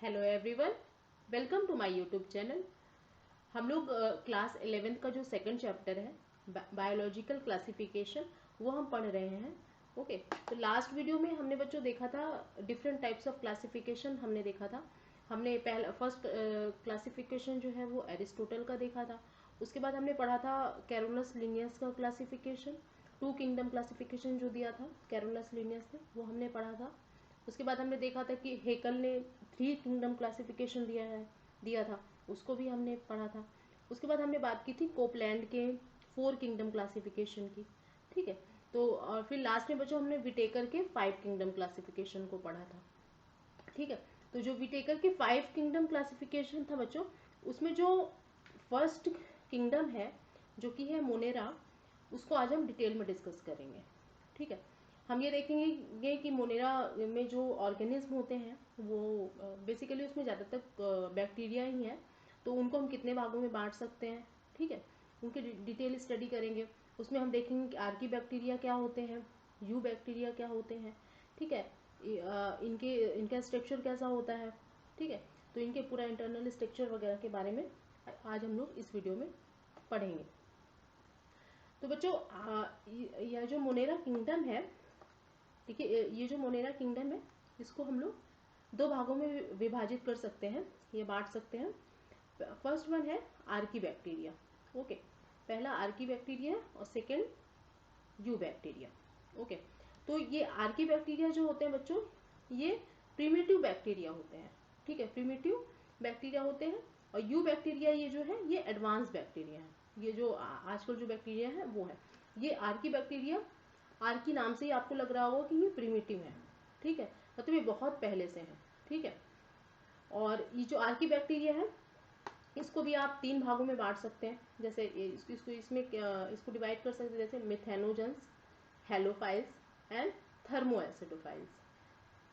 Hello everyone, welcome to my YouTube channel. हम लोग class 11th का जो सेकंड चैप्टर है बायोलॉजिकल क्लासिफिकेशन वो हम पढ़ रहे हैं। ओके, तो लास्ट वीडियो में हमने बच्चों देखा था डिफरेंट टाइप्स ऑफ क्लासिफिकेशन हमने देखा था। हमने पहला फर्स्ट क्लासिफिकेशन जो है वो एरिस्टोटल का देखा था। उसके बाद हमने पढ़ा था कैरोलस लिनियस का क्लासिफिकेशन, टू किंगडम क्लासिफिकेशन जो दिया था कैरोलस लिनियस ने, वो हमने पढ़ा था। उसके बाद हमने देखा था कि हेकल ने 3 किंगडम क्लासिफिकेशन दिया था, उसको भी हमने पढ़ा था। उसके बाद हमने बात की थी कोपलैंड के 4 किंगडम क्लासिफिकेशन की। ठीक है, तो और फिर लास्ट में बच्चों हमने विटेकर के 5 किंगडम क्लासिफिकेशन को पढ़ा था। ठीक है, तो जो विटेकर के 5 किंगडम क्लासिफिकेशन था बच्चों, उसमें जो फर्स्ट किंगडम है जो कि है मोनेरा, उसको आज हम डिटेल में डिस्कस करेंगे। ठीक है, हम ये देखेंगे कि मोनेरा में जो ऑर्गेनिज्म होते हैं वो बेसिकली उसमें ज़्यादातर बैक्टीरिया ही हैं, तो उनको हम कितने भागों में बांट सकते हैं। ठीक है, उनकी डिटेल स्टडी करेंगे। उसमें हम देखेंगे कि आर्की बैक्टीरिया क्या होते हैं, यू बैक्टीरिया क्या होते हैं। ठीक है, इनका स्ट्रक्चर कैसा होता है। ठीक है, तो इनके पूरा इंटरनल स्ट्रक्चर वगैरह के बारे में आज हम लोग इस वीडियो में पढ़ेंगे। तो बच्चों यह जो मोनेरा किंगडम है, देखिए ये जो मोनेरा किंगडम है इसको हम लोग 2 भागों में विभाजित कर सकते हैं, ये बांट सकते हैं। फर्स्ट वन है आर्की बैक्टीरिया। ओके, पहला आर्की बैक्टीरिया है और सेकेंड यू बैक्टीरिया। ओके, तो ये आर्की बैक्टीरिया जो होते हैं बच्चों, ये प्रिमिटिव बैक्टीरिया होते हैं। ठीक है, प्रिमिटिव बैक्टीरिया होते हैं। और यू बैक्टीरिया ये जो है ये एडवांस बैक्टीरिया है। ये जो आजकल जो बैक्टीरिया है वो है ये आर्की बैक्टीरिया। आर्की नाम से ही आपको लग रहा होगा कि ये प्रिमिटिव है। ठीक है, मतलब ये बहुत पहले से है। ठीक है, और ये जो आर्की बैक्टीरिया है इसको भी आप 3 भागों में बांट सकते हैं। जैसे इसको डिवाइड कर सकते हैं, जैसे मिथेनोजेंस, हेलोफाइल्स एंड थर्मोएसिडोफाइल्स।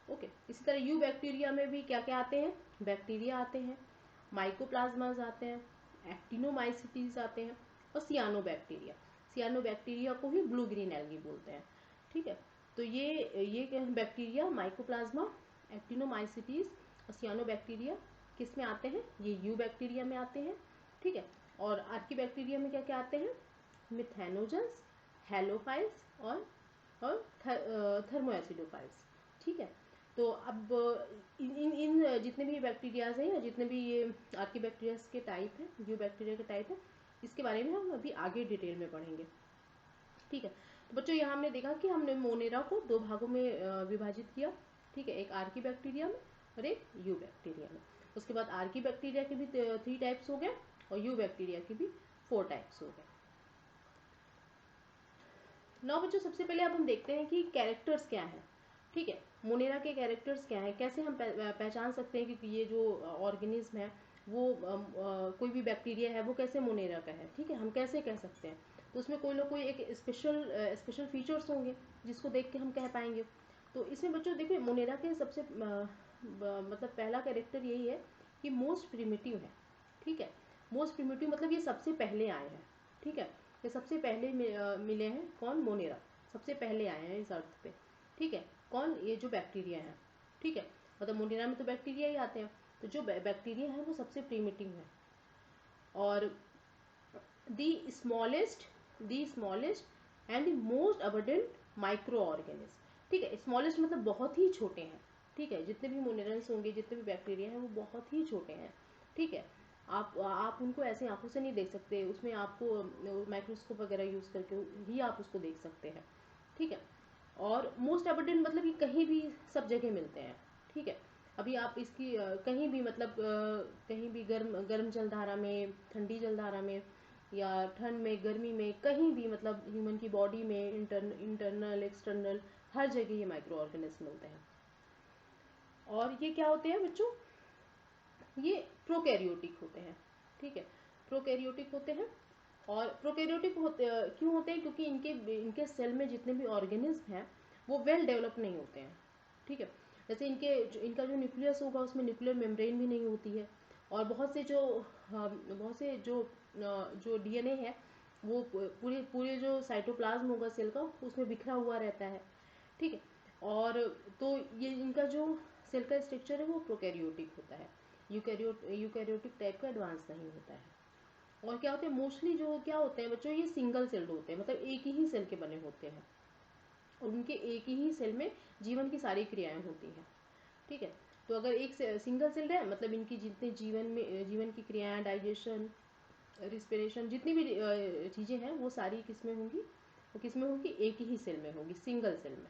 ओके, इसी तरह यू बैक्टीरिया में भी क्या क्या आते हैं, बैक्टीरिया आते हैं, माइकोप्लाज्माज आते हैं, एक्टिनोमाइसिटीज आते हैं और सियानो बैक्टीरिया को भी ब्लू ग्रीन एल्गी बोलते हैं। ठीक है, तो ये बैक्टीरिया माइकोप्लाज्मा, एक्टिनोमाइसिटीज और सियानो बैक्टीरिया किस में आते हैं, ये यू बैक्टीरिया में आते हैं। ठीक है, और आर्की बैक्टीरिया में क्या क्या आते हैं, मिथेनोजेंस, हेलोफाइल्स और थर्मोएसिडोफाइल्स। ठीक है, तो अब इन जितने भी बैक्टीरियाज हैं या जितने भी ये आर्की बैक्टीरियाज के टाइप हैं, यू बैक्टीरिया के टाइप है, इसके बारे में हम अभी आगे डिटेल में पढ़ेंगे। ठीक है, तो बच्चों यहाँ हमने देखा कि हमने मोनेरा को 2 भागों में विभाजित किया। ठीक है, एक आर्की बैक्टीरिया में और एक यू बैक्टीरिया में। उसके बाद आर्की बैक्टीरिया के भी 3 टाइप्स हो गए और यू बैक्टीरिया के भी 4 टाइप्स हो गए। नाउ बच्चों सबसे पहले अब हम देखते हैं कि कैरेक्टर्स क्या हैं। ठीक है, मोनेरा के कैरेक्टर्स क्या हैं, कैसे हम पहचान सकते हैं कि ये जो ऑर्गेनिज्म है वो कोई भी बैक्टीरिया है वो कैसे मोनेरा का है। ठीक है, हम कैसे कह सकते हैं, तो उसमें कोई ना कोई एक स्पेशल फीचर्स होंगे जिसको देख के हम कह पाएंगे। तो इसमें बच्चों देखिए मोनेरा के सबसे मतलब पहला कैरेक्टर यही है कि मोस्ट प्रिमिटिव है। ठीक है, मोस्ट प्रिमिटिव मतलब ये सबसे पहले आए हैं। ठीक है, ये सबसे पहले मिले हैं, कौन, मोनेरा सबसे पहले आए हैं इस अर्थ पे। ठीक है, कौन, ये जो बैक्टीरिया है। ठीक है, मतलब मोनेरा में तो बैक्टीरिया ही आते हैं, तो जो बैक्टीरिया है वो सबसे प्रिमिटिव है। और the smallest and the most abundant micro organism. ठीक है, स्मॉलेस्ट मतलब बहुत ही छोटे हैं। ठीक है, जितने भी मोनेरल्स होंगे, जितने भी बैक्टीरिया हैं वो बहुत ही छोटे हैं। ठीक है, आप उनको ऐसे आंखों से नहीं देख सकते, उसमें आपको माइक्रोस्कोप वगैरह यूज करके ही आप उसको देख सकते हैं। ठीक है, और मोस्ट एबंडेंट मतलब कि कहीं भी सब जगह मिलते हैं। ठीक है, अभी आप इसकी कहीं भी मतलब कहीं भी गर्म जलधारा में, ठंडी जलधारा में, या ठंड में, गर्मी में, कहीं भी मतलब ह्यूमन की बॉडी में, इंटरनल एक्सटर्नल हर जगह ये माइक्रो ऑर्गेनिज्म मिलते हैं। और ये क्या होते हैं बच्चों, ये प्रोकैरियोटिक होते हैं। ठीक है, प्रोकैरियोटिक होते हैं। और प्रोकैरियोटिक क्यों होते हैं, क्योंकि इनके सेल में जितने भी ऑर्गेनिज्म हैं वो वेल डेवलप नहीं होते हैं। ठीक है, जैसे इनका जो न्यूक्लियस होगा उसमें न्यूक्लियर मेम्ब्रेन भी नहीं होती है, और बहुत से जो डीएनए है वो पूरे जो साइटोप्लाज्म होगा सेल का उसमें बिखरा हुआ रहता है। ठीक है, और तो ये इनका जो सेल का स्ट्रक्चर है वो प्रोकैरियोटिक होता है, यूकैरियोटिक टाइप का एडवांस नहीं होता है। और क्या होते हैं मोस्टली जो क्या होते हैं बच्चों, ये सिंगल सेल्ड होते हैं, मतलब एक ही सेल के बने होते हैं और उनके एक ही सेल में जीवन की सारी क्रियाएं होती हैं। ठीक है, तो अगर एक सिंगल सेल है मतलब इनकी जितने जीवन की क्रियाएं, डाइजेशन, रिस्पिरेशन, जितनी भी चीज़ें हैं वो सारी किस में होंगी, वो किस में होगी, एक ही सेल में होगी, सिंगल सेल में।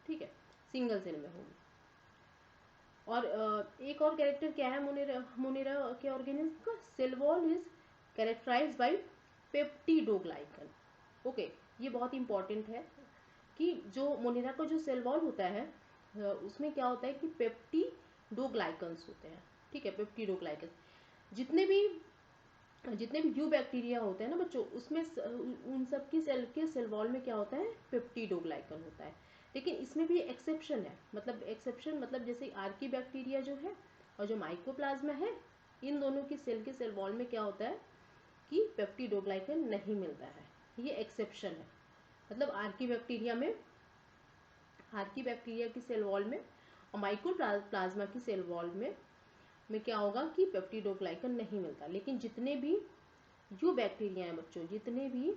ठीक है, सिंगल सेल में होगी। और एक और कैरेक्टर क्या है मोनेरा के ऑर्गेनिज्म का, cell wall is characterised by peptidoglycan. Okay, ये बहुत इंपॉर्टेंट है कि जो मोनेरा का जो सेल वॉल होता है उसमें क्या होता है कि पेप्टिडोग्लाइकन्स होते हैं। ठीक है, पेप्टिडोग्लाइकन जितने भी यू बैक्टीरिया होते हैं ना बच्चों, उसमें उन सब की सेल के सेल वॉल में क्या होता है, पेप्टिडोग्लाइकन होता है। लेकिन इसमें भी एक्सेप्शन है, मतलब एक्सेप्शन मतलब जैसे आर्की बैक्टीरिया जो है और जो माइकोप्लाज्मा है, इन दोनों की सेल के सेल वॉल में क्या होता है कि पेप्टिडोग्लाइकन नहीं मिलता है, ये एक्सेप्शन है। मतलब आर्की बैक्टीरिया की सेल वॉल में और माइकोप्लाज्मा की सेल वॉल में क्या होगा कि पेप्टिडोग्लाइकन नहीं मिलता। लेकिन जितने भी यू बैक्टीरिया हैं बच्चों, जितने भी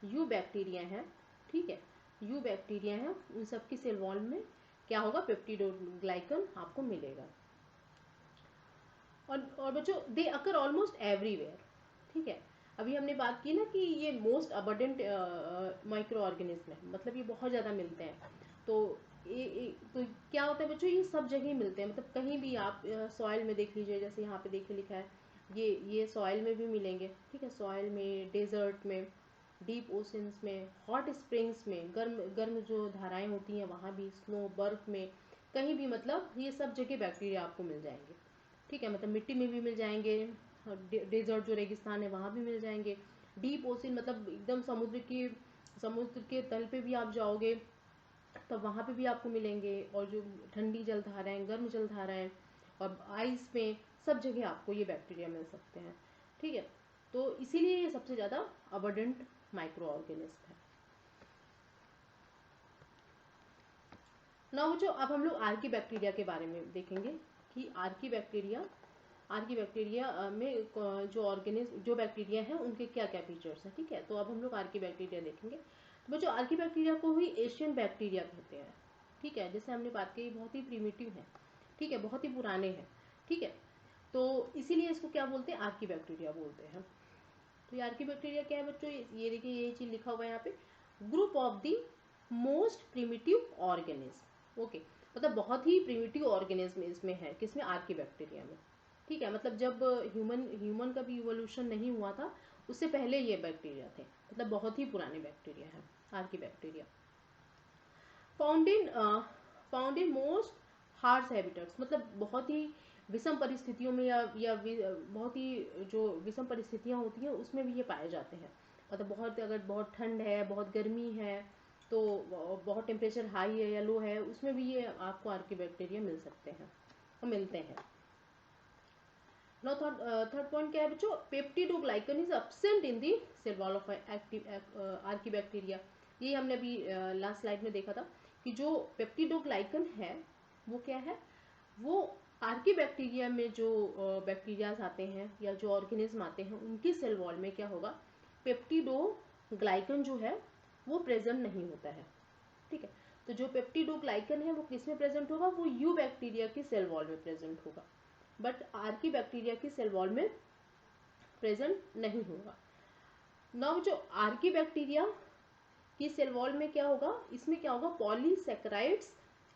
यू बैक्टीरिया हैं, ठीक है, यू बैक्टीरिया हैं, उन सब की सेल वॉल में क्या होगा, पेप्टिडोग्लाइकन आपको मिलेगा। और बच्चों दे अकर ऑलमोस्ट एवरीवेयर। ठीक है, अभी हमने बात की ना कि ये मोस्ट अबंडेंट माइक्रो ऑर्गेनिज्म है, मतलब ये बहुत ज़्यादा मिलते हैं। तो तो क्या होता है बच्चों, ये सब जगह मिलते हैं, मतलब कहीं भी आप सॉइल में देख लीजिए, जैसे यहाँ पे देखिए लिखा है, ये सॉइल में भी मिलेंगे। ठीक है, सॉइल में, डेजर्ट में, डीप ओशंस में, हॉट स्प्रिंग्स में, गर्म जो धाराएं होती हैं वहाँ भी, स्नो, बर्फ में, कहीं भी, मतलब ये सब जगह बैक्टीरिया आपको मिल जाएंगे। ठीक है, मतलब मिट्टी में भी मिल जाएंगे, डेजर्ट जो रेगिस्तान है वहाँ भी मिल जाएंगे, डीप ओशन मतलब एकदम समुद्र के तल पे भी आप जाओगे तो वहाँ पे भी आपको मिलेंगे, और जो ठंडी जलधाराएं, गर्म जलधाराएं, और आइस में, सब जगह आपको ये बैक्टीरिया मिल सकते हैं। ठीक है, तो इसीलिए ये सबसे ज़्यादा अबंडेंट माइक्रो ऑर्गेनिज्म है। ना बच्चों अब हम लोग आर्की बैक्टीरिया के बारे में देखेंगे कि आर्की बैक्टीरिया में जो बैक्टीरिया हैं उनके क्या क्या फीचर्स हैं। ठीक है, तो अब हम लोग आर्की बैक्टीरिया देखेंगे। तो बच्चों आर्की बैक्टीरिया को ही एशियन बैक्टीरिया कहते हैं। ठीक है, जैसे हमने बात की, बहुत ही प्रीमिटिव है। ठीक है, बहुत ही पुराने हैं। ठीक है, तो इसीलिए इसको क्या बोलते हैं, आर्की बैक्टीरिया बोलते हैं। तो ये आर्की बैक्टीरिया क्या है बच्चों, ये देखिए ये चीज लिखा हुआ है यहाँ पे, group of the most primitive organism. Okay, मतलब बहुत ही प्रीमिटिव ऑर्गेनिज्म इसमें है, किसमें, आर्की बैक्टीरिया में। ठीक है, मतलब जब ह्यूमन का भी इवोल्यूशन नहीं हुआ था, उससे पहले ये बैक्टीरिया थे, मतलब बहुत ही पुराने बैक्टीरिया हैं Archie bacteria. Found in most harsh habitats, मतलब बहुत ही विषम परिस्थितियों में या बहुत ही जो विषम परिस्थितियां होती हैं उसमें भी ये पाए जाते हैं। मतलब अगर बहुत ठंड है, बहुत गर्मी है, तो बहुत टेम्परेचर हाई है या लो है, उसमें भी ये आपको आर्की बैक्टीरिया मिल सकते हैं और मिलते हैं। Now थर्ड पॉइंट क्या है बच्चों, peptidoglycan is absent in the cell wall of archaebacteria. ये हमने अभी लास्ट स्लाइड में देखा था कि जो पेप्टिडोग्लाइकन है वो क्या है, वो आर्की बैक्टीरिया में जो बैक्टीरियाज आते हैं या जो ऑर्गेनिज्म आते हैं उनकी सेल वॉल में क्या होगा, पेप्टिडोग्लाइकन जो है वो प्रेजेंट नहीं होता है। ठीक है, तो जो पेप्टिडोग्लाइकन है वो किस में प्रेजेंट होगा, वो यू बैक्टीरिया की सेल वॉल में प्रेजेंट होगा, बट आर्की बैक्टीरिया की सेल वॉल में प्रेजेंट नहीं होगा। नाउ जो आर्की बैक्टीरिया की सेल वॉल में क्या होगा, इसमें क्या होगा, पॉलीसैकेराइड्स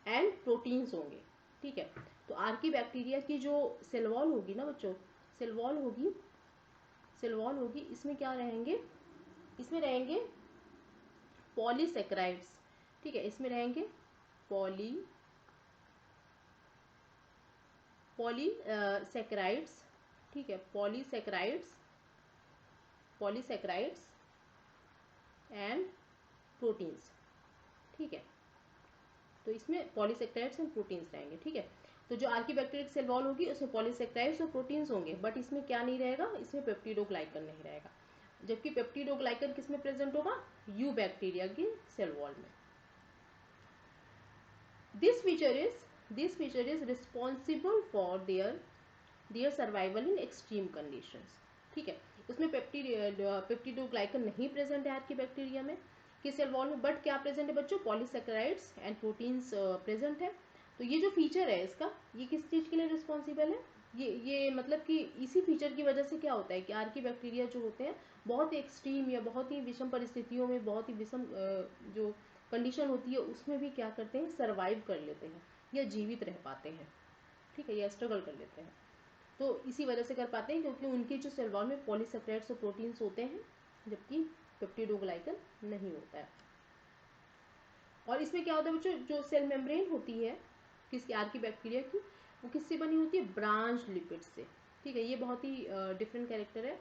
एंड प्रोटीन्स होंगे। ठीक है, तो आर्की बैक्टीरिया की जो सेल वॉल होगी ना बच्चों, सेल वॉल होगी, इसमें क्या रहेंगे, इसमें रहेंगे पॉलीसैकेराइड्स। ठीक है, इसमें रहेंगे पॉलीसैकेराइड्स। ठीक है, पॉलीसैकेराइड्स एंड प्रोटीन्स। ठीक है, तो इसमें पॉलीसैकेराइड्स एंड प्रोटीन्स रहेंगे। ठीक है, तो जो आर्की बैक्टीरिया की सेल वॉल होगी उसमें पॉलीसैकेराइड्स और प्रोटीन्स होंगे, बट इसमें क्या नहीं रहेगा, इसमें पेप्टिडोग्लाइकन नहीं रहेगा। जबकि पेप्टिडोग्लाइकन किसमें प्रेजेंट होगा, यू बैक्टीरिया की सेल वॉल में। This feature is this feature is responsible for their survival in extreme conditions. ठीक है, उसमें पेप्टिडोग्लाइकन नहीं प्रेजेंट है आपकी बैक्टीरिया में किस सेल वॉल में, बट क्या प्रेजेंट है बच्चों, पॉलीसेकेराइड्स एंड प्रोटीन्स प्रेजेंट है। तो ये जो फीचर है इसका, ये किस चीज के लिए रिस्पॉन्सिबल है, ये मतलब कि इसी फीचर की वजह से क्या होता है कि आर्की बैक्टीरिया जो होते हैं बहुत ही एक्सट्रीम या बहुत ही विषम परिस्थितियों में, बहुत ही विषम जो कंडीशन होती है उसमें भी क्या करते हैं, सर्वाइव कर लेते हैं या जीवित रह पाते हैं। ठीक है, या स्ट्रगल कर लेते हैं। तो इसी वजह से कर पाते हैं क्योंकि उनके जो सेल वॉल में पॉलीसेकेराइड्स और प्रोटीन्स होते हैं, जबकि पेप्टिडोग्लाइकन नहीं होता है। और इसमें क्या होता है बच्चों, जो सेल मेम्ब्रेन होती है किसकी, आर्की बैक्टीरिया की, वो किससे बनी होती है, ब्रांच लिपिड से। ठीक है, ये बहुत ही डिफरेंट कैरेक्टर है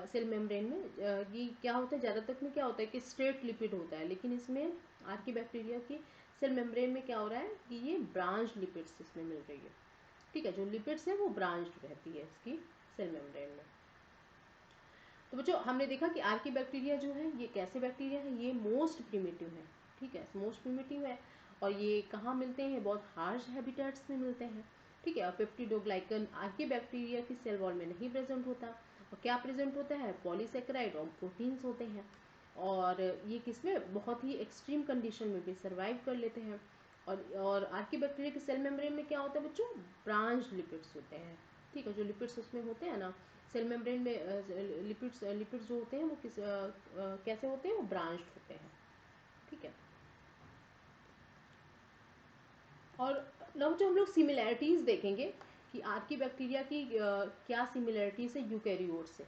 सेल मेम्ब्रेन में। ये क्या होता है, ज़्यादातर में क्या होता है कि स्ट्रेट लिपिड होता है, लेकिन इसमें आर्की बैक्टीरिया की सेल मेम्ब्रेन में क्या हो रहा है कि ये ब्रांच लिपिड्स इसमें मिल रही है। ठीक है, जो लिपिड्स है वो ब्रांच्ड रहती है इसकी सेल मेम्ब्रेन में। तो बच्चों हमने देखा कि आर्की बैक्टीरिया जो है ये कैसे बैक्टीरिया है, ये मोस्ट प्रिमिटिव है। ठीक है, मोस्ट प्रिमिटिव है और ये कहाँ मिलते हैं, बहुत हार्श हैबिटेट्स में मिलते हैं। ठीक है, और पेप्टिडोग्लाइकन आर्की बैक्टीरिया की सेल वॉल में नहीं प्रेजेंट होता, और क्या प्रेजेंट होता है, पॉलीसेकेराइड और प्रोटीन्स होते हैं, और ये किसमें बहुत ही एक्सट्रीम कंडीशन में भी सर्वाइव कर लेते हैं। और आर्की बैक्टीरिया की सेल मेम्ब्रेन में क्या होता है बच्चों, ब्रांच लिपिड्स होते हैं। ठीक है, जो लिपिड्स उसमें होते हैं ना सेल मेम्ब्रेन में, लिपिड्स जो होते हैं वो कैसे होते हैं, वो ब्रांच्ड होते हैं। ठीक है, और अब जो हम लोग सिमिलैरिटीज देखेंगे कि आर्की बैक्टीरिया की क्या सिमिलैरिटीज है यूकैरियोट से।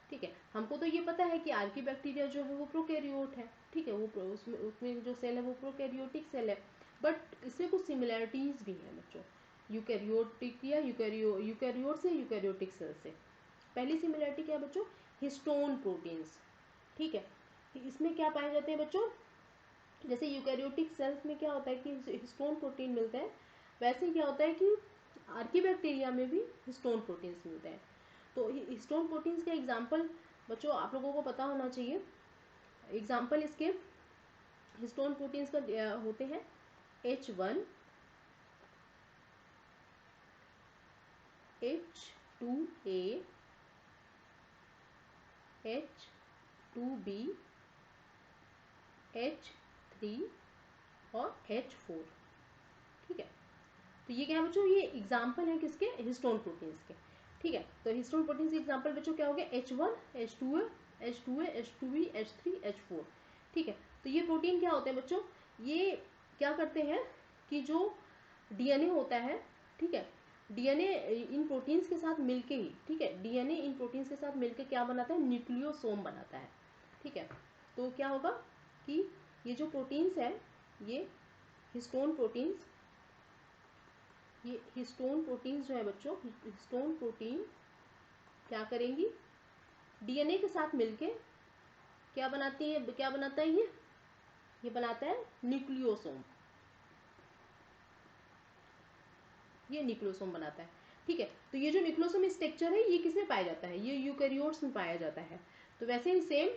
ठीक है, हमको तो ये पता है कि आर्की बैक्टीरिया जो है वो प्रोकैरियोट है। ठीक है, वो उसमें जो सेल है वो प्रोकैरियोटिक सेल है, बट इसमें कुछ सिमिलैरिटीज भी हैं बच्चों, यूकैरियोटिक या यूकैरियोट से यूकैरियोटिक सेल से। पहली सिमिलैरिटी क्या है बच्चों, हिस्टोन प्रोटीन्स। ठीक है, तो इसमें क्या पाए जाते हैं बच्चों, जैसे यूकैरियोटिक सेल्स में क्या होता है कि हिस्टोन प्रोटीन मिलते हैं, वैसे क्या होता है कि आर्की बैक्टीरिया में भी हिस्टोन प्रोटीन्स मिलते हैं। तो हिस्टोन प्रोटीन्स का एग्जांपल बच्चों आप लोगों को पता होना चाहिए। एग्जांपल इसके हिस्टोन प्रोटीन्स का होते हैं H1, H2A, H2B, H3 और H4। ठीक है, तो ये क्या है बच्चों, ये एग्जाम्पल है किसके, हिस्टोन प्रोटीन्स के। ठीक है, तो हिस्टोन प्रोटीन्स के एग्जाम्पल बच्चों क्या हो गया, H1, H2A, H2A, H2B, H3, H4। ठीक है, तो ये प्रोटीन क्या होते हैं बच्चों, ये क्या करते हैं कि जो डीएनए होता है, ठीक है, डीएनए इन प्रोटीन्स के साथ मिलके ही, ठीक है, डीएनए इन प्रोटीन्स के साथ मिलके क्या बनाता है, न्यूक्लियोसोम बनाता है। ठीक है, तो क्या होगा कि ये जो प्रोटीन्स है, ये हिस्टोन प्रोटीन्स, ये हिस्टोन प्रोटीन्स जो है बच्चों, हिस्टोन प्रोटीन क्या करेंगी, डीएनए के साथ मिलके क्या बनाती है, क्या बनाता है ये बनाता है न्यूक्लियोसोम, ये न्यूक्लियोसोम बनाता है। ठीक है, तो ये जो न्यूक्लियोसोम स्ट्रक्चर है ये किसमें पाया जाता है, ये यूकैरियोट्स में पाया जाता है। तो वैसे ही सेम,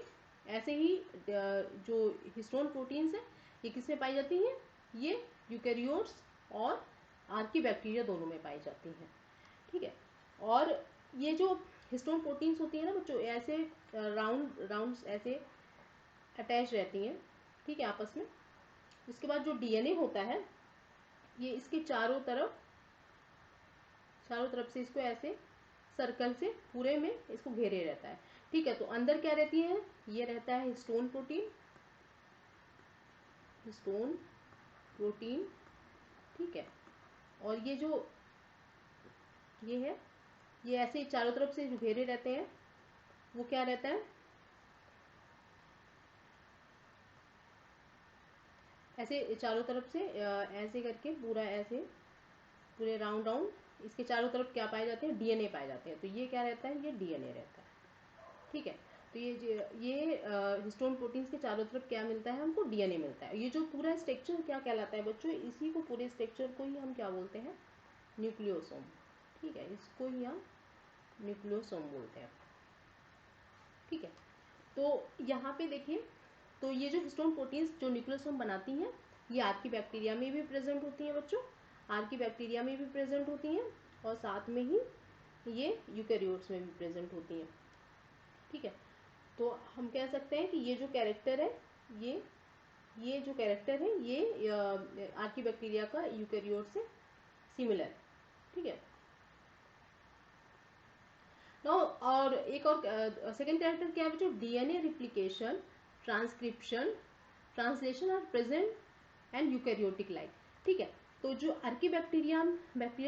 ऐसे ही जो हिस्टोन प्रोटीन्स है ये किसमें पाई जाती हैं, ये यूकैरियोट्स और आर्की बैक्टीरिया दोनों में पाई जाती हैं। ठीक है, और ये जो हिस्टोन प्रोटीन्स होती है ना बच्चों, ऐसे राउंड ऐसे अटैच रहती हैं, ठीक है, आपस में। उसके बाद जो डीएनए होता है ये इसके चारों तरफ से इसको ऐसे सर्कल से पूरे में इसको घेरे रहता है। ठीक है, तो अंदर क्या रहती है, ये रहता है हिस्टोन प्रोटीन। ठीक है, और ये जो ये है, ये ऐसे चारों तरफ से जो घेरे रहते हैं वो क्या रहता है, ऐसे चारों तरफ से ऐसे करके पूरा ऐसे पूरे राउंड इसके चारों तरफ क्या पाए जाते हैं, डीएनए पाए जाते हैं। तो ये क्या रहता है, ये डीएनए रहता है। ठीक है, तो ये हिस्टोन प्रोटीन्स के चारों तरफ क्या मिलता है, हमको डीएनए मिलता है। ये जो पूरा स्ट्रक्चर क्या कहलाता है बच्चों, इसी को पूरे स्ट्रक्चर को ही हम क्या बोलते हैं, न्यूक्लियोसोम। ठीक है, इसको ही हम न्यूक्लियोसोम बोलते हैं। ठीक है, तो यहाँ पे देखिए, तो ये जो हिस्टोन प्रोटीन्स जो न्यूक्लियोसोम बनाती हैं ये आर्की बैक्टीरिया में भी प्रेजेंट होती हैं बच्चों, आर्की बैक्टीरिया में भी प्रेजेंट होती हैं और साथ में ही ये यूकैरियोट्स में भी प्रेजेंट होती हैं। ठीक है, तो हम कह सकते हैं कि ये जो कैरेक्टर है ये जो कैरेक्टर है ये आर्की बैक्टीरिया का यूकैरियोट से सिमिलर है। ठीक है, तो और एक और सेकेंड कैरेक्टर क्या है बच्चों, DNA replication, transcription, translation are present and eukaryotic life. ठीक है, तो जो आर्की बैक्टीरिया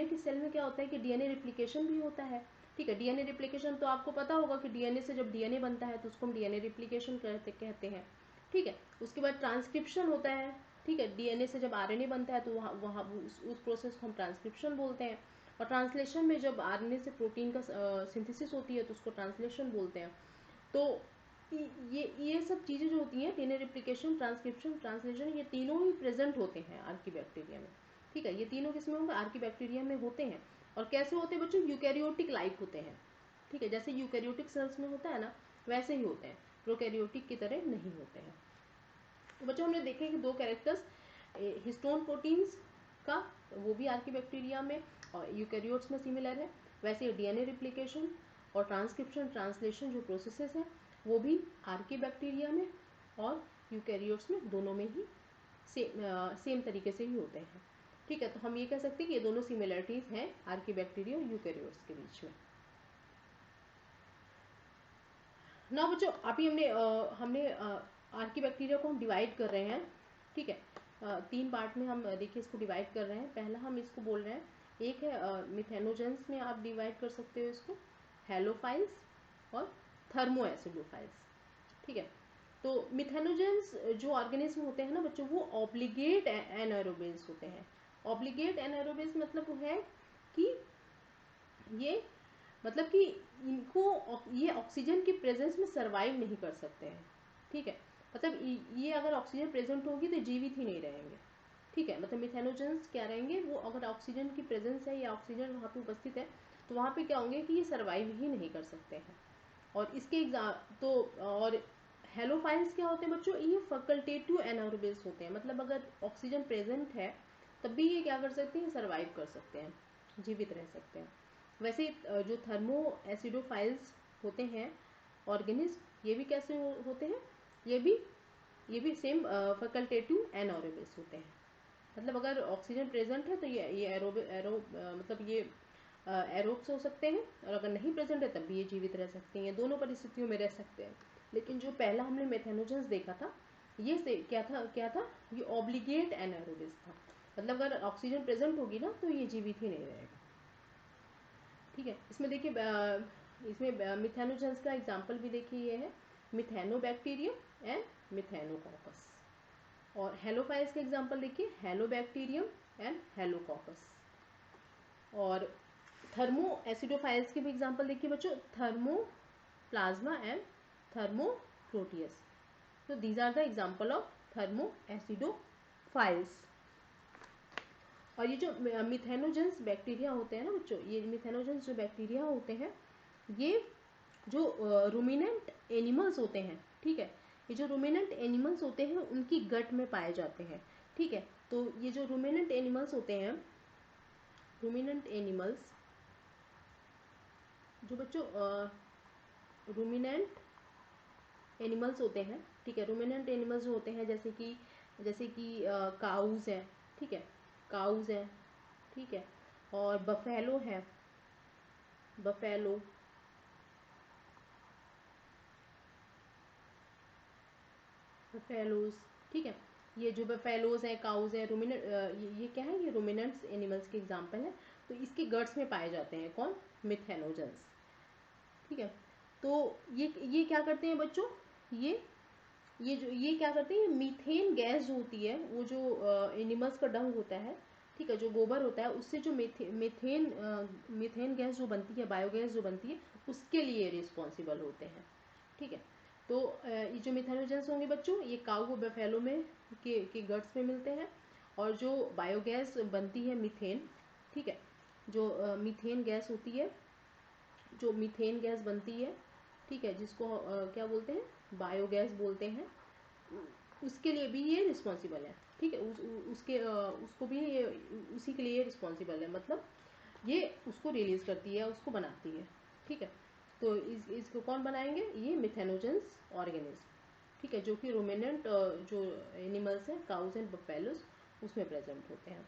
की सेल में क्या होता है कि डीएनए रिप्लिकेशन भी होता है। ठीक है, डीएनए रिप्लिकेशन तो आपको पता होगा कि डीएनए से जब डीएनए बनता है तो उसको हम डीएनए रिप्लिकेशन कहते हैं। ठीक है, उसके बाद ट्रांसक्रिप्शन होता है। ठीक है, डीएनए से जब आरएनए बनता है तो वहाँ उस प्रोसेस को हम ट्रांसक्रिप्शन बोलते हैं। और ट्रांसलेशन में जब आरएनए से प्रोटीन का सिंथेसिस होती है तो उसको ट्रांसलेशन बोलते हैं। तो ये सब चीज़ें जो होती हैं, डीएनए रिप्लिकेशन, ट्रांसक्रिप्शन, ट्रांसलेशन, ये तीनों ही प्रेजेंट होते हैं आर्की बैक्टीरिया में। ठीक है, ये तीनों किसमें होंगे, आर्की बैक्टीरिया में होते हैं। और कैसे होते हैं बच्चों, यूकैरियोटिक लाइक होते हैं। ठीक है, जैसे यूकैरियोटिक सेल्स में होता है ना, वैसे ही होते हैं, प्रोकैरियोटिक की तरह नहीं होते हैं। तो बच्चों हमने देखे कि दो कैरेक्टर्स हिस्टोन प्रोटीन्स का, वो भी आर्की बैक्टीरिया में और यूकैरियोट्स में सिमिलर है। वैसे डीएनए रिप्लिकेशन और ट्रांसक्रिप्शन, ट्रांसलेशन जो प्रोसेसेस हैं वो भी आर्की बैक्टीरिया में और यूकैरियोट्स में, दोनों में ही सेम तरीके से ही होते हैं। ठीक है, तो हम ये कह सकते हैं कि ये दोनों सिमिलरिटीज हैं आर्की बैक्टीरिया और यूकैरियोट्स के बीच में। ना बच्चों अभी हमने आर्की बैक्टीरिया को हम डिवाइड कर रहे हैं। ठीक है, 3 पार्ट में हम देखिए इसको डिवाइड कर रहे हैं। पहला हम इसको बोल रहे हैं, एक है मिथेनोजेंस में आप डिवाइड कर सकते हो इसको, हेलोफाइल्स और थर्मोएसिडोफाइल्स। ठीक है, तो मिथेनोजेंस जो ऑर्गेनिज्म होते हैं ना बच्चों, वो ऑब्लिगेट एनारोबियंस होते हैं। ऑब्लिगेट एनारोबियंस मतलब है कि ये मतलब कि इनको ये ऑक्सीजन की प्रेजेंस में सरवाइव नहीं कर सकते हैं। ठीक है, मतलब ये अगर ऑक्सीजन प्रेजेंट होगी तो जीवित ही नहीं रहेंगे। ठीक है, मतलब मिथेनोजेंस क्या रहेंगे, वो अगर ऑक्सीजन की प्रेजेंस है या ऑक्सीजन वहाँ पे उपस्थित है तो वहाँ पे क्या होंगे कि ये सरवाइव ही नहीं कर सकते हैं। और इसके तो और हेलोफाइल्स क्या होते हैं बच्चों, ये फैकल्टेटिव एनारोबियंस होते हैं। मतलब अगर ऑक्सीजन प्रेजेंट है तब भी ये क्या कर सकते हैं, सर्वाइव कर सकते हैं, जीवित रह सकते हैं। वैसे जो थर्मो एसिडोफाइल्स होते हैं ऑर्गेनिज्म, ये भी कैसे होते हैं, ये भी सेम फैकल्टेटिव एनारोबियस होते हैं। मतलब अगर ऑक्सीजन प्रेजेंट है तो ये मतलब ये एरोब्स हो सकते हैं, और अगर नहीं प्रेजेंट है तब भी ये जीवित रह सकते हैं, दोनों परिस्थितियों में रह सकते हैं। लेकिन जो पहला हमने मेथेनोजेंस देखा था, ये से क्या था, ये ऑब्लिगेट एनारोबियस था। मतलब अगर ऑक्सीजन प्रेजेंट होगी ना तो ये जीवित ही नहीं रहेगा। ठीक है, इसमें देखिए इसमें मिथेनोजेंस का एग्जाम्पल भी देखिए, ये है मिथेनोबैक्टीरियम एंड मिथेनोकॉकस। और हेलोफाइल्स का एग्जाम्पल देखिए, हेलोबैक्टीरियम एंड हेलोकॉकस। और थर्मो एसिडोफाइल्स के भी एग्जाम्पल देखिए बच्चों, थर्मोप्लाज्मा एंड थर्मोप्रोटियस। तो these are the example of thermoacidophiles. और ये जो मिथेनोजेंस बैक्टीरिया होते हैं ना बच्चों, ये मिथेनोजेंस जो बैक्टीरिया होते हैं, ये जो रूमिनेंट एनिमल्स होते हैं, ठीक है, ये जो रूमिनेंट एनिमल्स होते हैं उनकी गट में पाए जाते हैं। ठीक है, तो ये जो रूमिनेंट एनिमल्स होते हैं, रूमिनेंट एनिमल्स जो बच्चों रूमिनेंट एनिमल्स होते हैं, ठीक है, रूमिनेंट एनिमल्स जो होते हैं जैसे कि काउज है, ठीक है, काउज है, ठीक है, और बफेलो है, बफेलो, बफेलोज, ठीक है, ये जो बफेलोज है, काउज है, रूमिनेंट, ये क्या है, ये रूमिनेंट्स एनिमल्स के एग्जाम्पल है। तो इसके गट्स में पाए जाते हैं कौन, मिथेनोजेंस। ठीक है, तो ये क्या करते हैं बच्चों, ये क्या करते हैं, मीथेन गैस जो होती है, वो जो एनिमल्स का डंग होता है, ठीक है, जो गोबर होता है, उससे जो मीथेन गैस जो बनती है, बायोगैस जो बनती है, उसके लिए रिस्पॉन्सिबल होते हैं। ठीक है, तो ये जो मिथेनोजेंस होंगे बच्चों, ये काऊ बफेलो में के गट्स में मिलते हैं। और जो बायोगैस बनती है मीथेन, ठीक है, जो मीथेन गैस होती है, जो मीथेन गैस बनती है, ठीक है, जिसको क्या बोलते हैं, बायोगैस बोलते हैं, उसके लिए भी ये रिस्पॉन्सिबल है। ठीक है, उसको भी उसी के लिए रिस्पॉन्सिबल है, मतलब ये उसको रिलीज करती है, उसको बनाती है। ठीक है, तो इसको कौन बनाएंगे, ये मिथेनोजेंस ऑर्गेनिज्म। ठीक है, जो कि रूमिनेंट जो एनिमल्स हैं, काउज एंड बफेलोज, उसमें प्रेजेंट होते हैं।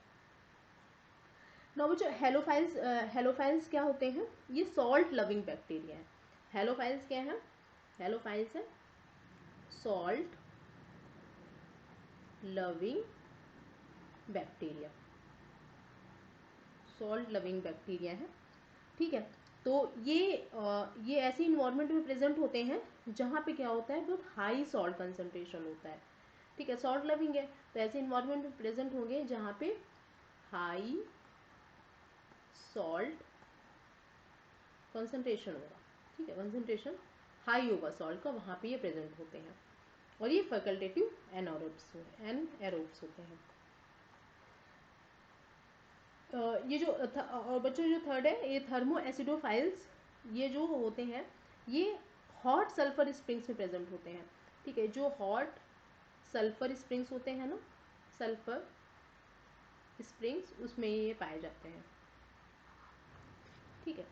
नाउ बच्चों हेलोफाइल्स क्या होते हैं, ये सॉल्ट लविंग बैक्टीरिया है। हेलोफाइल्स क्या है, हेलोफाइल्स है salt loving bacteria, salt loving bacteria है। ठीक है, तो ये ऐसे इन्वायरमेंट में प्रेजेंट होते हैं जहाँ पे क्या होता है, बहुत हाई सॉल्ट कंसंट्रेशन होता है। ठीक है, सॉल्ट लविंग है तो ऐसे इन्वायरमेंट में प्रेजेंट होंगे जहाँ पे हाई सॉल्ट कंसंट्रेशन होगा। ठीक है, कंसंट्रेशन हाई होगा सॉल्ट का, वहाँ पे ये प्रेजेंट होते हैं। और ये फैकल्टेटिव एनारोब्स होते हैं। ये जो और बच्चों जो थर्ड है, ये थर्मो एसिडोफाइल्स, ये जो होते हैं ये हॉट सल्फर स्प्रिंग्स में प्रेजेंट होते हैं। ठीक है, जो हॉट सल्फर स्प्रिंग्स होते हैं ना, सल्फर स्प्रिंग्स, उसमें ये पाए जाते हैं। ठीक है,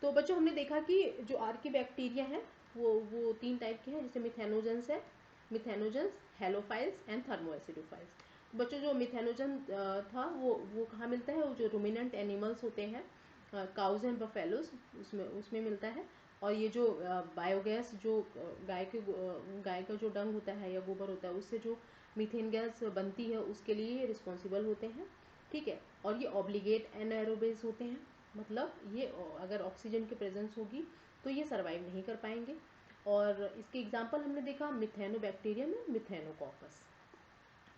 तो बच्चों हमने देखा कि जो आर्की बैक्टीरिया है वो 3 टाइप के हैं, जैसे मिथेनोजेंस है, मिथेनोजेंस, हेलोफाइल्स एंड थर्मोएसिडोफाइल्स। बच्चों जो मिथेनोजन था वो कहाँ मिलता है, वो जो रूमिनेंट एनिमल्स होते हैं, काउज एंड बफेलोज, उसमें मिलता है। और ये जो बायोगैस, जो गाय का जो डंग होता है या गोबर होता है, उससे जो मीथेन गैस बनती है, उसके लिए रिस्पॉन्सिबल होते हैं। ठीक है, और ये ऑब्लिगेट एनाएरोबिस होते हैं, मतलब ये अगर ऑक्सीजन की प्रेजेंस होगी तो ये सर्वाइव नहीं कर पाएंगे। और इसके एग्जाम्पल हमने देखा मिथेनोबैक्टीरियम में मिथेनोकॉकस।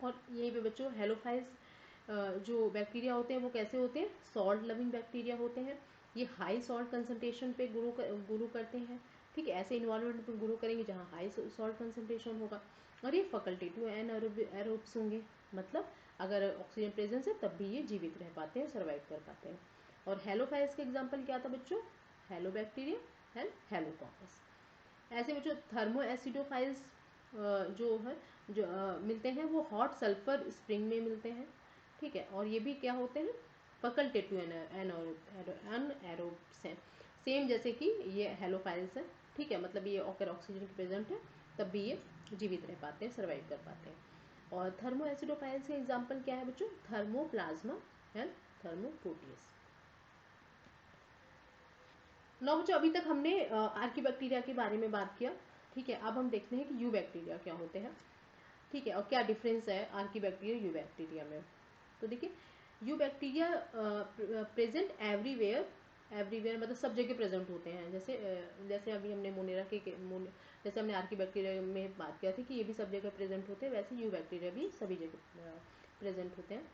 और यहीं पे बच्चों हेलोफाइल्स जो बैक्टीरिया होते हैं वो कैसे होते हैं, सॉल्ट लविंग बैक्टीरिया होते हैं। ये हाई सॉल्ट कंसंट्रेशन पे ग्रो करते हैं। ठीक है, ऐसे इन्वायरमेंट में ग्रो करेंगे जहाँ हाई सॉल्ट कंसंट्रेशन होगा। और ये फैकल्टेटिव एनारोब्स होंगे, मतलब अगर ऑक्सीजन प्रेजेंस है तब भी ये जीवित रह पाते हैं, सर्वाइव कर पाते हैं। और हेलोफाइल्स का एग्जाम्पल क्या था बच्चों, हेलोबैक्टीरिया एंड हेलोकॉकस। ऐसे बच्चों थर्मो एसिडोफाइल्स जो है जो मिलते हैं वो हॉट सल्फर स्प्रिंग में मिलते हैं। ठीक है, और ये भी क्या होते हैं, फैकल्टेटिव एनाएरोब्स हैं, सेम जैसे कि ये हेलोफाइल्स है। ठीक है, मतलब ये अगर ऑक्सीजन की प्रेजेंट है तब भी ये जीवित रह पाते हैं, सर्वाइव कर पाते हैं। और थर्मो एसिडोफाइल्स के एग्जाम्पल क्या है बच्चों, थर्मोप्लाज्मा एंड थर्मोप्रोटियस। नौ बच्चों अभी तक हमने आर्की बैक्टीरिया के बारे में बात किया। ठीक है, अब हम देखते हैं कि यू बैक्टीरिया क्या होते हैं। ठीक है, और क्या डिफरेंस है आर्की बैक्टीरिया यू बैक्टीरिया में। तो देखिए, you bacteria present everywhere, everywhere मतलब सब जगह प्रेजेंट होते हैं। जैसे अभी हमने जैसे हमने आर्की बैक्टीरिया में बात किया थी कि ये भी सब जगह प्रेजेंट होते हैं, वैसे यू बैक्टीरिया भी सभी जगह प्रेजेंट होते हैं,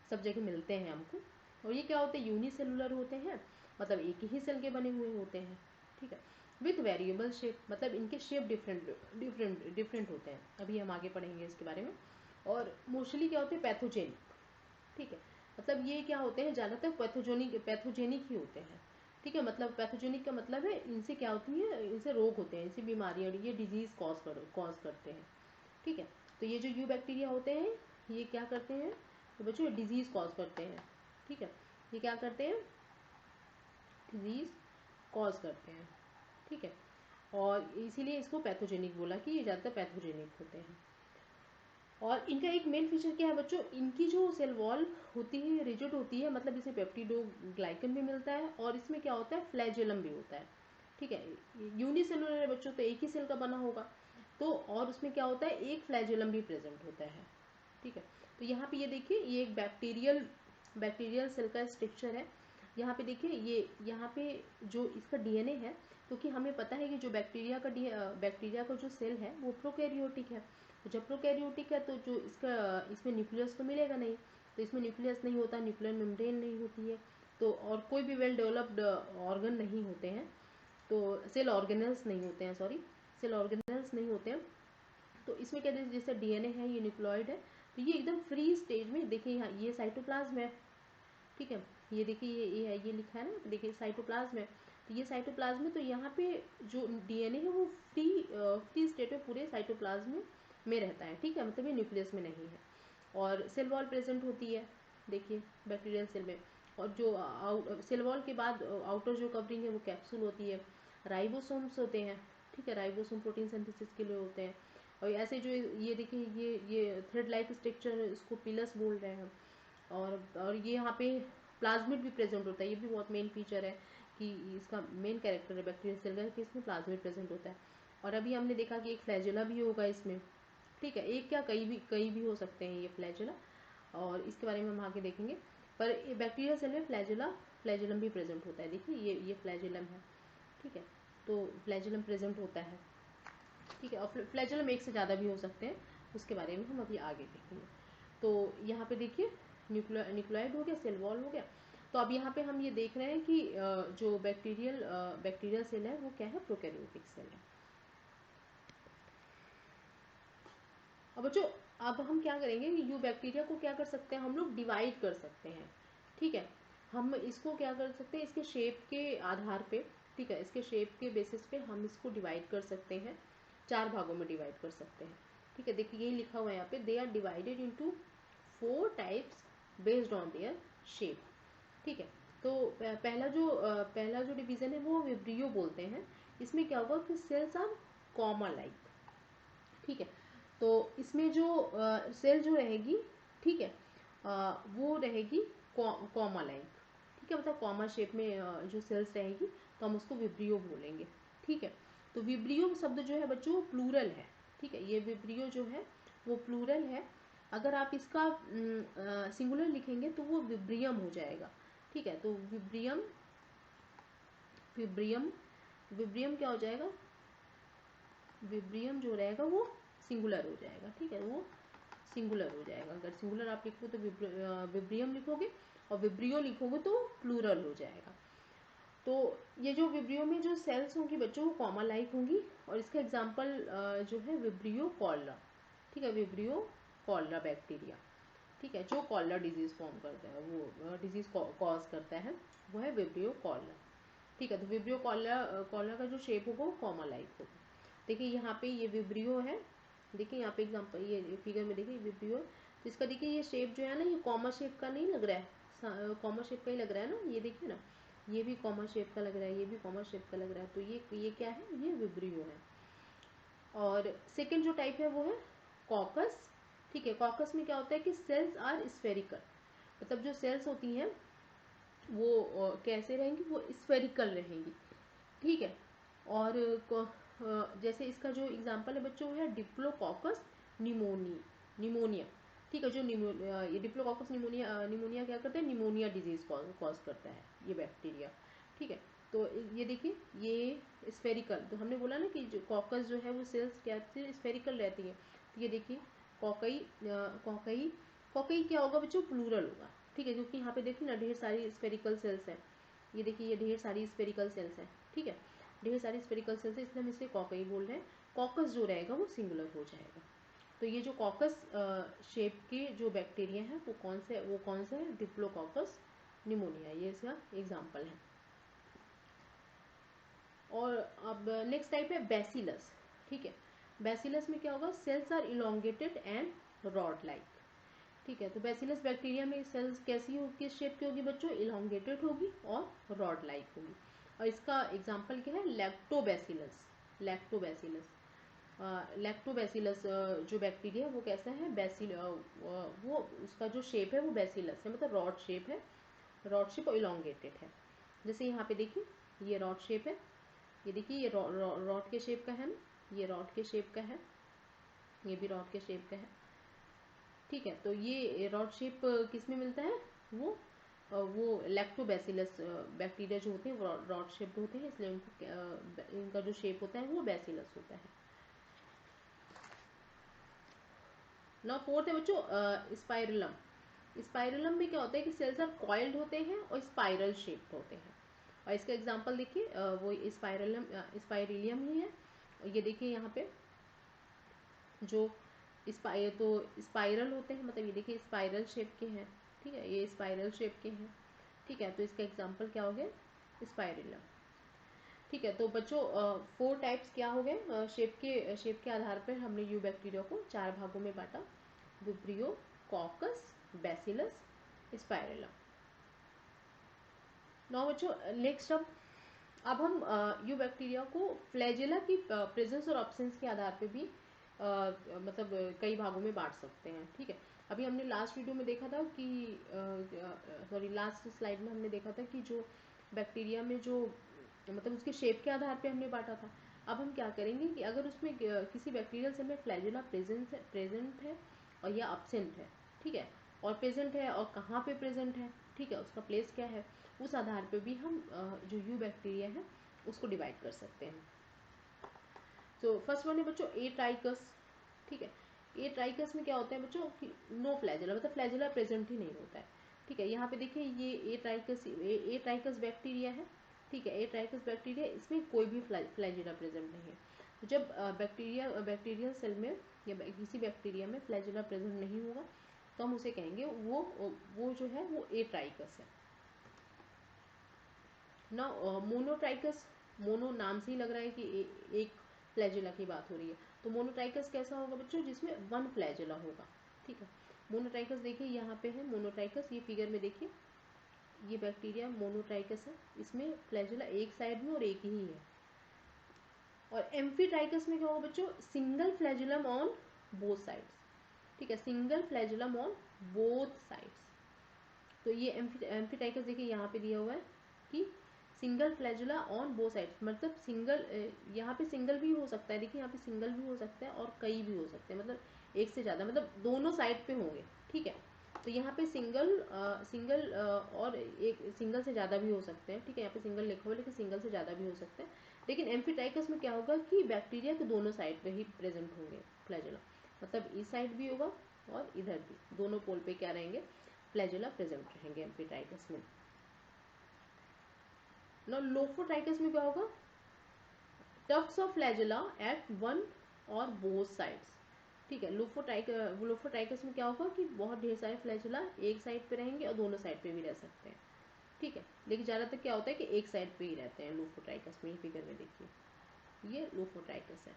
सब जगह मिलते हैं हमको। और ये क्या होते हैं, यूनिसेलुलर होते हैं, मतलब एक ही सेल के बने हुए होते हैं। ठीक है, विथ वेरिएबल शेप, मतलब इनके शेप डिफरेंट होते हैं, अभी हम आगे पढ़ेंगे इसके बारे में। और मोस्टली क्या होते हैं, पैथोजेनिक। ठीक है, मतलब ये क्या होते हैं, ज़्यादातर पैथोजेनिक ही होते हैं। ठीक है, मतलब पैथोजेनिक का मतलब है इनसे क्या होती है, इनसे रोग होते हैं, इनसे बीमारियाँ, ये डिजीज कॉज करते हैं। ठीक है, तो ये जो यू बैक्टीरिया होते हैं ये क्या करते हैं, तो बच्चों डिजीज कॉज करते हैं। ठीक है, ये क्या करते हैं, डिजीज कॉज करते हैं। ठीक है, और इसीलिए इसको पैथोजेनिक बोला कि ये ज़्यादातर पैथोजेनिक होते हैं। और इनका एक मेन फीचर क्या है बच्चों, इनकी जो सेल वॉल होती है रिजिड होती है, मतलब इसे पेप्टिडोग्लाइकन भी मिलता है, और इसमें क्या होता है, फ्लैजेलम भी होता है। ठीक है, यूनिसेलुलर है बच्चों, तो एक ही सेल का बना होगा, तो और उसमें क्या होता है, एक फ्लैजेलम भी प्रेजेंट होता है। ठीक है, तो यहाँ पे ये देखिए, ये एक बैक्टीरियल सेल का स्ट्रक्चर है। यहाँ पे देखिए, ये यहाँ पे जो इसका डीएनए है, क्योंकि हमें पता है कि जो बैक्टीरिया का जो सेल है वो प्रोकैरियोटिक है। तो जब प्रोकैरियोटिक है तो जो इसमें न्यूक्लियस तो मिलेगा नहीं, तो इसमें न्यूक्लियस नहीं होता, न्यूक्लियर मेम्ब्रेन नहीं होती है, तो और कोई भी वेल डेवलप्ड ऑर्गन नहीं होते हैं, तो सेल ऑर्गेनल्स नहीं होते हैं, सॉरी सेल ऑर्गेनल्स नहीं होते हैं। तो इसमें क्या है, जैसे डीएनए है, ये न्यूक्लियोइड है, तो ये एकदम फ्री स्टेज में, देखिए यहाँ ये साइटोप्लाज्म है। ठीक है, ये देखिए ये लिखा है ना, तो देखिए साइटोप्लाज्म है, तो ये साइटोप्लाज्म है, तो यहाँ पे जो डीएनए है वो फ्री स्टेट में पूरे साइटोप्लाज्म में रहता है। ठीक है, मतलब ये न्यूक्लियस में नहीं है। और सेल वॉल प्रेजेंट होती है, देखिए बैक्टीरियल सेल में। और जो सेल वॉल के बाद आउटर जो कवरिंग है वो कैप्सूल होती है। राइबोसोम्स होते हैं, ठीक है, राइबोसोम प्रोटीन सिंथेसिस के लिए होते हैं। और ऐसे जो ये देखिए ये थ्रेड लाइक स्ट्रक्चर, इसको पिलस बोल रहे हैं हम। और ये यहाँ पे प्लाज्मिड भी प्रेजेंट होता है, ये भी बहुत मेन फीचर है कि इसका मेन कैरेक्टर है बैक्टीरियल सेल का कि इसमें प्लाज्मिड प्रेजेंट होता है। और अभी हमने देखा कि एक फ्लैजेला भी होगा इसमें, ठीक है, एक क्या कई भी हो सकते हैं ये फ्लैजेला, और इसके बारे में हम आगे देखेंगे। पर बैक्टीरियल सेल में फ्लैजेलम भी प्रेजेंट होता है, देखिए ये फ्लैजेलम है, ठीक है, तो फ्लैजेलम प्रेजेंट होता है, ठीक है। और फ्लैजेलम एक से ज़्यादा भी हो सकते हैं, उसके बारे में हम अभी आगे देखेंगे। तो यहाँ पे देखिए न्यूक्लियोइड हो गया, सेल वॉल हो गया। तो अब यहाँ पे हम ये देख रहे हैं कि जो बैक्टीरियल सेल है वो क्या है, प्रोकैरियोटिक सेल है। अब बच्चों अब हम क्या करेंगे, यू बैक्टीरिया को क्या कर सकते हैं हम लोग, डिवाइड कर सकते हैं, ठीक है। हम इसको क्या कर सकते हैं, इसके शेप के आधार पे, ठीक है, इसके शेप के बेसिस पे हम इसको डिवाइड कर सकते हैं, 4 भागों में डिवाइड कर सकते हैं, ठीक है। देखिए यही लिखा हुआ है यहाँ पे, they are divided into 4 types based on their shape, ठीक है। तो पहला जो डिवीजन है वो विब्रियो बोलते हैं। इसमें क्या होगा कि सेल्स आर कॉमा लाइक, ठीक है। तो इसमें जो सेल जो रहेगी, ठीक है, वो रहेगी कॉमा लाइक, ठीक है, मतलब कॉमा शेप में जो सेल्स रहेगी तो हम उसको विब्रियो बोलेंगे, ठीक है। तो विब्रियो शब्द जो है बच्चों प्लूरल है, ठीक है, ये विब्रियो जो है वो प्लूरल है। अगर आप इसका सिंगुलर लिखेंगे तो वो विब्रियम हो जाएगा, ठीक है। तो विब्रियम विब्रियम विब्रियम क्या हो जाएगा, विब्रियम जो रहेगा वो सिंगुलर हो जाएगा, ठीक है, वो सिंगुलर हो जाएगा। अगर सिंगुलर आप लिखो तो विब्रियम लिखोगे, और विब्रियो लिखोगे तो प्लूरल हो जाएगा। तो ये जो विब्रियो में जो सेल्स होंगी बच्चों वो कॉमा लाइक होंगी, और इसका एग्जांपल जो है विब्रियो कॉलरा, ठीक है, विब्रियो कॉलरा बैक्टीरिया, ठीक है, जो कॉलरा डिजीज फॉर्म करता है, वो डिजीज कॉज करता है, वो है विब्रियो कॉलरा, ठीक है। तो विब्रियो कॉलरा का जो शेप होगा वो कॉमा लाइक होगा। देखिए यहाँ पे ये विब्रियो है, देखिए यहाँ पे एग्जांपल ये फिगर में देखिए विब्रियो, तो इसका देखिए ये शेप जो है ना, ये कॉमा शेप का नहीं लग रहा है, कॉमा शेप का ही लग रहा है ना, ये देखिए ना, ये भी कॉमा शेप का लग रहा है, ये भी कॉमा शेप का लग रहा है, तो ये क्या है, ये विब्रियो है। और सेकेंड जो टाइप है वो है कॉकस, ठीक है। कॉकस में क्या होता है कि सेल्स आर स्फेरिकल, मतलब जो सेल्स होती हैं वो कैसे रहेंगी, वो स्फेरिकल रहेंगी, ठीक है। और जैसे इसका जो एग्जांपल है बच्चों है डिप्लोकॉकस निमोनिया, ठीक है। जो ये डिप्लोकॉकस निमोनिया क्या करता है, निमोनिया डिजीज कॉज करता है ये बैक्टीरिया, ठीक है। तो ये देखिए ये स्फेरिकल, तो हमने बोला ना कि जो कॉकस जो है वो सेल्स क्या स्फेरिकल रहती है। तो ये देखिए कॉकई कॉकई क्या होगा बच्चों, प्लूरल होगा, ठीक है, क्योंकि यहाँ पे देखिए ना ढेर सारी स्फेरिकल सेल्स हैं, ये देखिए ये ढेर सारी स्फेरिकल सेल्स हैं, ठीक है, ढेर सारी स्फेरिकल सेल्स है, इसलिए हम इसे कॉकई बोल रहे हैं। कॉकस जो रहेगा वो सिंगुलर हो जाएगा। तो ये जो कॉकस शेप के जो बैक्टीरिया हैं वो कौन से है, डिप्लोकॉकस निमोनिया, ये इसका एग्जाम्पल है। और अब नेक्स्ट टाइप है बैसिलस, ठीक है। बैसिलस में क्या होगा, cells are elongated and rod like, ठीक है। तो बैसिलस बैक्टीरिया में सेल्स कैसी होगी, किस शेप की होगी बच्चों, इलोंगेटेड होगी और रॉड लाइक होगी। और इसका एग्जाम्पल क्या है, लैक्टोबैसिलस, लैक्टोबैसिलस लैक्टोबैसिलस जो बैक्टीरिया है वो कैसा है, वो उसका जो शेप है वो बैसिलस है, मतलब रॉड शेप है, रॉड शेप और इलोंगेटेड है। जैसे यहाँ पे देखिए ये रॉड शेप है, ये देखिए ये रॉड के शेप का है ना, ये रॉड के शेप का है, ये भी रॉड के शेप का है, ठीक है। तो ये रॉड शेप किस में मिलता है, वो लैक्टोबैसिलस बैक्टीरिया जो होते हैं वो रॉड शेप होते हैं, इसलिए इनका जो शेप होता है वो बैसिलस होता है। ना फोर्थ है बच्चों स्पाइरलम। स्पाइरलम में क्या होता है कि सेल्स आर कॉइल्ड होते हैं और स्पाइरल शेप्ड होते हैं। और इसका एग्जांपल देखिए वो स्पाइरिलियम ही है। ये देखिए यहाँ पे जो स्पाइरल होते हैं, मतलब ये देखिए स्पाइरल शेप के हैं, ठीक है, ये स्पाइरल शेप के हैं, ठीक है। तो इसका एग्जांपल क्या हो गया, स्पाइरिलम, ठीक है। तो बच्चों 4 टाइप्स क्या हो गए, शेप के आधार पर हमने यू बैक्टीरिया को 4 भागों में बांटा, vibrio, caucus, bacillus, spirilla. Now बच्चों नेक्स्ट अब हम यू बैक्टीरिया को फ्लैजेला की प्रेजेंस और ऑब्सेंस के आधार पे भी मतलब कई भागों में बांट सकते हैं। ठीक है, अभी हमने लास्ट वीडियो में देखा था कि सॉरी लास्ट स्लाइड में हमने देखा था कि जो बैक्टीरिया में जो मतलब उसके शेप के आधार पे हमने बांटा था। अब हम क्या करेंगे कि अगर उसमें किसी बैक्टीरियल सेल में फ्लैजेला प्रेजेंट है और या अब्सेंट है, ठीक है, और प्रेजेंट है और कहाँ पे प्रेजेंट है, ठीक है, उसका प्लेस क्या है, उस आधार पे भी हम जो यू बैक्टीरिया है उसको डिवाइड कर सकते हैं। तो फर्स्ट वन है बच्चों ए ट्राइकस। ठीक है, ए ट्राइकस में क्या होता है बच्चों कि नो फ्लैजेला, मतलब फ्लैजेला प्रेजेंट ही नहीं होता है। ठीक है, यहाँ पे देखिए ये ए ट्राइकस बैक्टीरिया है। ठीक है, ए ट्राइकस बैक्टीरिया, इसमें कोई भी फ्लैजेला प्रेजेंट नहीं है। तो जब बैक्टीरियल सेल में या किसी बैक्टीरिया में फ्लैजेला प्रेजेंट नहीं होगा तो हम उसे कहेंगे वो जो है वो ए ट्राइकस है ना। मोनोट्राइकस, मोनो नाम से ही लग रहा है कि एक फ्लैजेला की बात हो रही है। तो मोनोट्राइकस कैसा होगा बच्चों, जिसमें वन फ्लैजेला होगा। ठीक है, मोनोट्राइकस देखिए यहाँ पे है मोनोट्राइकस, ये फिगर में देखिए ये बैक्टीरिया मोनोट्राइकस है, इसमें फ्लैजेला एक साइड में और एक ही है। और एम्फीट्राइकस में क्या होगा बच्चों, सिंगल फ्लैजुलम ऑन बोथ साइड्स। ठीक है, सिंगल फ्लैजुलम ऑन बोथ साइड्स। तो ये एम्फीट्राइकस देखिए यहाँ पे दिया हुआ है कि single flagella on both sides, मतलब सिंगल, यहाँ पे सिंगल भी हो सकता है, देखिए यहाँ पे सिंगल भी हो सकता है और कई भी हो सकते हैं, मतलब एक से ज़्यादा, मतलब दोनों साइड पे होंगे। ठीक है, तो यहाँ पे सिंगल और एक सिंगल से ज़्यादा भी हो सकते हैं। ठीक है, यहाँ पे सिंगल लिखा हुआ है लेकिन सिंगल से ज़्यादा भी हो सकते हैं। लेकिन एम्फीट्राइकस में क्या होगा कि बैक्टीरिया के दोनों साइड पे ही प्रेजेंट होंगे फ्लैजुला, मतलब इस साइड भी होगा और इधर भी, दोनों पोल पे क्या रहेंगे, फ्लैजुला प्रेजेंट रहेंगे एम्फीट्राइकस में। ना लोफोट्राइकस में क्या होगा, tufts of flagella at one और बोथ साइड्स। ठीक है, लोफोट्राइकस में क्या होगा कि बहुत ढेर सारे फ्लैजुला एक साइड पे रहेंगे और दोनों साइड पे भी रह सकते हैं। ठीक है, लेकिन ज़्यादातर क्या होता है कि एक साइड पे ही रहते हैं लोफोट्राइकस में। ये फिगर में देखिए ये लोफोट्राइकस है।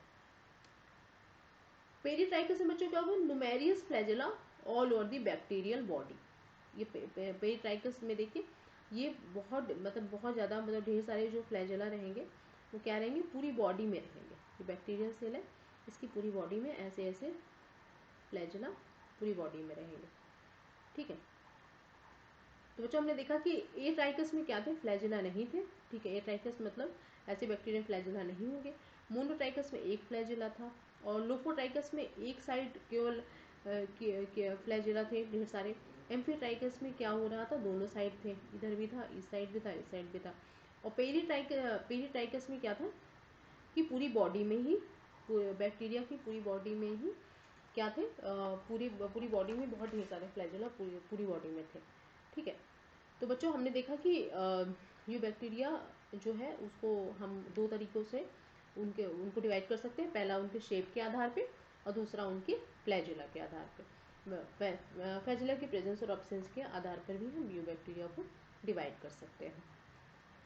पेरीट्राइकस में बच्चों क्या होगा, numerous flagella all over the bacterial body. ये पेरीट्राइकस में देखिए ये बहुत मतलब बहुत ज़्यादा मतलब ढेर सारे जो फ्लैजुला रहेंगे वो क्या रहेंगे, पूरी बॉडी में रहेंगे। ये बैक्टीरियल सेल है, इसकी पूरी बॉडी में ऐसे ऐसे फ्लैजुला पूरी बॉडी में रहेंगे। ठीक है, तो बच्चों हमने देखा कि ए ट्राइकस में क्या थे, फ्लैजुला नहीं थे। ठीक है, ए ट्राइकस मतलब ऐसे बैक्टीरिया फ्लैजुला नहीं होंगे। मोनोट्राइकस में एक फ्लैजुला था और लोफोट्राइकस में एक साइड केवल फ्लैजुला थे ढेर सारे। एम्फीट्राइकस में क्या हो रहा था, दोनों साइड थे, इधर भी था, इस साइड भी था, इस साइड भी था। और पेरीट्राइकस में क्या था कि पूरी बॉडी में ही, बैक्टीरिया की पूरी बॉडी में ही क्या थे, पूरी बॉडी में बहुत ढेर सारे फ्लैजुला पूरी बॉडी में थे। ठीक है, तो बच्चों हमने देखा कि ये बैक्टीरिया जो है उसको हम दो तरीक़ों से उनको डिवाइड कर सकते हैं। पहला उनके शेप के आधार पे और दूसरा उनके फ्लैजुला के आधार पे। फ्लैजुला की प्रेजेंस और अब्सेंस के आधार पर भी हम यू बैक्टीरिया को डिवाइड कर सकते हैं।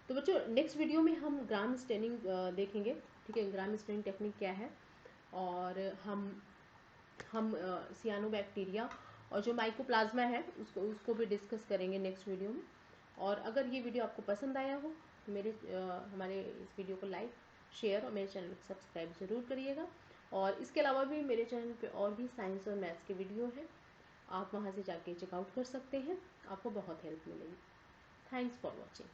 तो बच्चों नेक्स्ट वीडियो में हम ग्राम स्टेनिंग देखेंगे। ठीक है, ग्राम स्टेनिंग टेक्निक क्या है, और हम सियानोबैक्टीरिया और जो माइकोप्लाज्मा है उसको भी डिस्कस करेंगे नेक्स्ट वीडियो में। और अगर ये वीडियो आपको पसंद आया हो तो हमारे इस वीडियो को लाइक, शेयर और मेरे चैनल को सब्सक्राइब ज़रूर करिएगा। और इसके अलावा भी मेरे चैनल पे और भी साइंस और मैथ्स के वीडियो हैं, आप वहाँ से जाके चेकआउट कर सकते हैं, आपको बहुत हेल्प मिलेगी। Thanks for watching.